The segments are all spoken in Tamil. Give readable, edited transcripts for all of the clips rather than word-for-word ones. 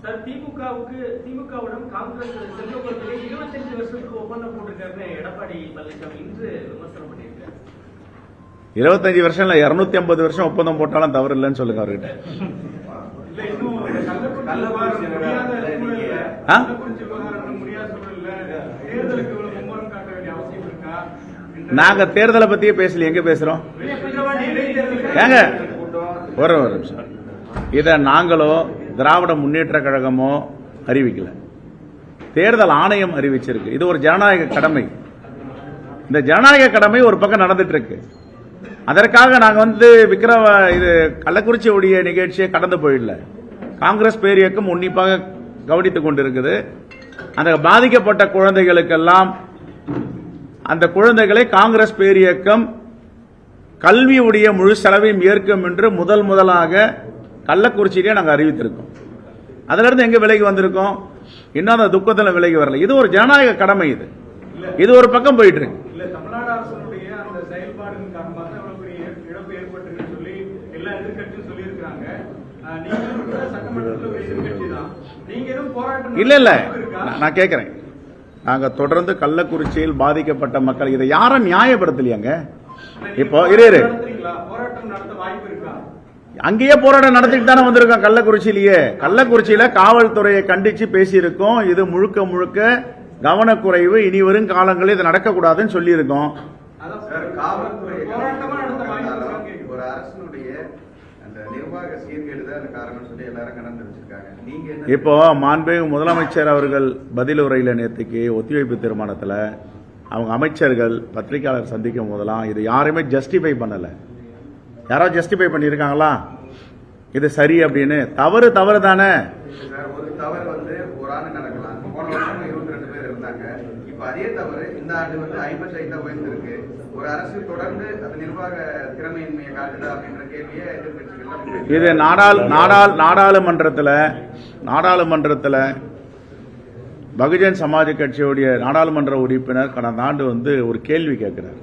திமுகவுடன் காங்கிரஸ் செல்வகுமார் 25 வருஷத்துக்கு ஒப்பந்தம் போட்டிருக்காருன்னு எடப்பாடி பழனிசாமி இன்று விமர்சனம் பண்ணியிருக்காரு. 25 வருஷம் இல்ல 250 வருஷம் ஒப்பந்தம் போட்டாலும் தவறு இல்லைன்னு சொல்லுங்க அவர்கிட்ட. நாங்க தேர்தலை பத்தியே பேசல, எங்க பேசுறோம்? ஏங்க ஒரு நிமிஷம், இத நாங்களோ திராவிட முன்னேற்ற கழகமோ அறிவிக்கல, தேர்தல் ஆணையம் அறிவிச்சிருக்கு. இது ஒரு ஜனநாயக கடமை. இந்த ஜனநாயக கடமை ஒரு பக்கம் நடந்துட்டு இருக்கு. அதற்காக நாங்க இது கள்ளக்குறிச்சி உடைய நிகழ்ச்சியை கடந்து போயிடல. காங்கிரஸ் பேரியக்கம் உன்னிப்பாக கவனித்துக் கொண்டிருக்குது. அந்த பாதிக்கப்பட்ட குழந்தைகளுக்கெல்லாம் அந்த குழந்தைகளை காங்கிரஸ் பேரியக்கம் கல்வியுடைய முழு செலவையும் ஏற்கும் என்று முதலாக கள்ளக்குறிச்சியிலே நாங்கள் அறிவித்திருக்கோம். அதுல இருந்து எங்க விலகி வந்திருக்கோம்? இன்னும் அந்த துக்கத்தில் விலகி வரல. இது ஒரு ஜனநாயக கடமை. இது ஒரு பக்கம் போயிட்டு இருக்கு. தமிழ்நாடு அரசுடைய அந்த செயல்பாடின் காரணமாக இழப்பு ஏற்பட்டு சொல்லி எல்லா எதிர்கட்சியும் சொல்லி இருக்காங்க. இல்ல நான் கேட்கிறேன், நாங்க தொடர்ந்து கள்ளக்குறிச்சியில் பாதிக்கப்பட்ட மக்கள் இதை யாரும் நியாயப்படுத்தலையாங்க. இப்போ அங்கேயே போராட்டம் நடத்திட்டு தானே வந்திருக்கோம். கள்ளக்குறிச்சியில காவல்துறையை கண்டிச்சு பேசியிருக்கோம். இது முழுக்க முழுக்க கவனக்குறைவு, இனி வரும் காலங்களில் இது நடக்கக்கூடாதுன்னு சொல்லி இருக்கோம். இப்போ மாண்புமிகு முதலமைச்சர் அவர்கள் பதில் உரையில நேற்றுக்கு ஒத்திவைப்பு தீர்மானத்தில் அவங்க அமைச்சர்கள் பத்திரிகையாளர் சந்திக்கும் போதெல்லாம் இது யாருமே ஜஸ்டிஃபை பண்ணல. யாராவது ஜஸ்டிஃபை பண்ணியிருக்காங்களா இது சரி அப்படின்னு? தவறு தானே. ஒரு தவறு ஒரு ஆண்டு நடக்கலாம். போன வருஷம் 22 பேர் இருந்தாங்க. இப்ப அதே தவறு இந்த ஆண்டு 55 உயர்ந்திருக்கு. ஒரு அரசு தொடர்ந்து அது நிர்வாக திறமையின்மையை காட்டுது அப்படின்ற கேள்வியை எதிர்கட்சிகள் இது நாடாளுமன்றத்தில் பகுஜன் சமாஜ் கட்சியுடைய நாடாளுமன்ற உறுப்பினர் கடந்த ஆண்டு ஒரு கேள்வி கேட்கிறார்.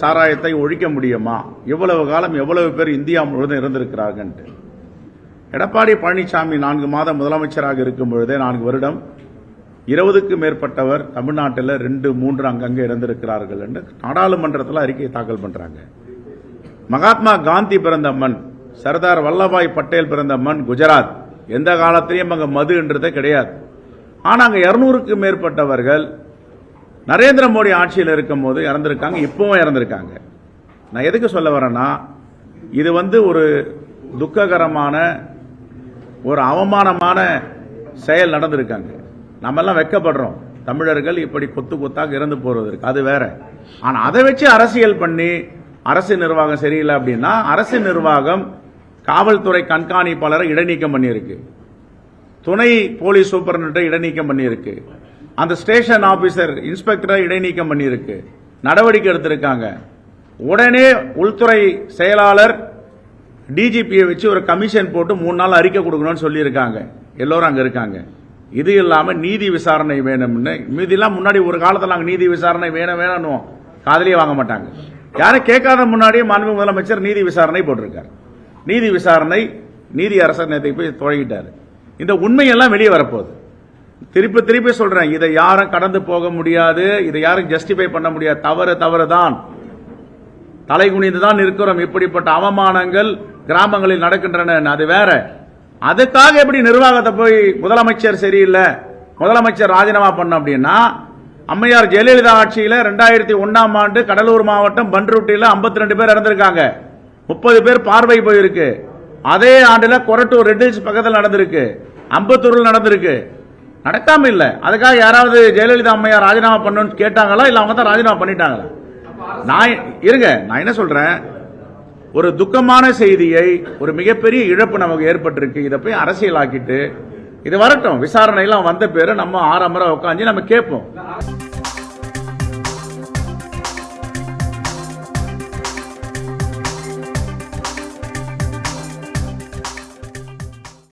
சாராயத்தை ஒழிக்க முடியுமா? இவ்வளவு காலம் எவ்வளவு பேர் இந்தியா முழுவதும் இருந்திருக்கிறார்கள். எடப்பாடி பழனிசாமி 4 மாதம் முதலமைச்சராக இருக்கும் பொழுதே 4 வருடம் 20க்கும் மேற்பட்டவர் தமிழ்நாட்டில் 2-3 அங்கங்கே இருந்திருக்கிறார்கள் என்று நாடாளுமன்றத்தில் அறிக்கை தாக்கல் பண்றாங்க. மகாத்மா காந்தி பிறந்த மண், சர்தார் வல்லபாய் பட்டேல் பிறந்த மண் குஜராத். எந்த காலத்திலையும் அங்க மதுன்றதே கிடையாது. ஆனா அங்க 200க்கும் மேற்பட்டவர்கள் நரேந்திர மோடி ஆட்சியில் இருக்கும் போது இறந்திருக்காங்க, இப்பவும் இறந்திருக்காங்க. நான் எதுக்கு சொல்ல வரேன்னா, இது ஒரு துக்ககரமான ஒரு அவமானமான செயல் நடந்திருக்காங்க. நம்ம எல்லாம் வெட்கப்படுறோம், தமிழர்கள் இப்படி கொத்து கொத்தாக இறந்து போறதற்கு. அது வேற. ஆனா அதை வச்சு அரசியல் பண்ணி அரசு நிர்வாகம் சரியில்லை அப்படின்னா, அரசு நிர்வாகம் காவல்துறை கண்காணிப்பாளரை இடைநீக்கம் பண்ணியிருக்கு, துணை போலீஸ் சூப்பரண்டை இடைநீக்கம் பண்ணியிருக்கு, அந்த ஸ்டேஷன் ஆபீசர் இன்ஸ்பெக்டரை இடைநீக்கம் பண்ணியிருக்கு, நடவடிக்கை எடுத்திருக்காங்க. உடனே உள்துறை செயலாளர் டிஜிபியை வச்சு ஒரு கமிஷன் போட்டு 3 நாள் அறிக்கை கொடுக்கணும்னு சொல்லியிருக்காங்க. எல்லோரும் அங்க இருக்காங்க. இது இல்லாம நீதி விசாரணை வேணும்னு மீதிலாம் முன்னாடி ஒரு காலத்தில் நாங்கள் நீதி விசாரணை வேணும் காதலியே வாங்க மாட்டாங்க. யாரும் கேட்காத முன்னாடியே மாண்பு முதலமைச்சர் நீதி விசாரணை போட்டிருக்காரு. நீதி விசாரணை நீதி அரசர் நேற்றுக்கு போய் தொடங்கிட்டாரு. இந்த உண்மையெல்லாம் வெளியே வரப்போகுது. திருப்பி சொல்றேன், இதை யாரும் கடந்து போக முடியாது, இதை யாரும் ஜஸ்டிஃபை பண்ண முடியாது. தவறு தான். தலைகுனிந்து தான் இருக்கிறோம். இப்படிப்பட்ட அவமானங்கள் கிராமங்களில் நடக்கின்றன, அது வேற. அதுக்காக எப்படி நிர்வாகத்தை போய் முதலமைச்சர் சரியில்லை, முதலமைச்சர் ராஜினாமா பண்ண அப்படின்னா, அம்மையார் ஜெயலலிதா ஆட்சியில் 2001ஆம் ஆண்டு கடலூர் மாவட்டம் பன்ருட்டியில் 52 பேர் இறந்திருக்காங்க, 30 பேர் பார்வை போயிருக்கு. அதே ஆண்டுல கொரட்டூர் ரெட்டில்ஸ் பக்கத்தில் நடந்திருக்கு, அம்பத்தூரில் நடந்திருக்கு. நடக்காம இல்ல. அதுக்காக யாராவது ஜெயலலிதா அம்மையார் ராஜினாமா பண்ணணும்னு கேட்டாங்களா? இல்ல அவங்க தான் ராஜினாமா பண்ணிட்டாங்களா? நான் என்ன சொல்றேன், ஒரு துக்கமான செய்தியை, ஒரு மிகப்பெரிய இழப்பு நமக்கு ஏற்பட்டிருக்கு. இதை போய் அரசியலாக்கிட்டு இது வரட்டும், விசாரணையெல்லாம் வந்த பேரு நம்ம ஆரம்பரம் உட்காந்து நம்ம கேட்போம்.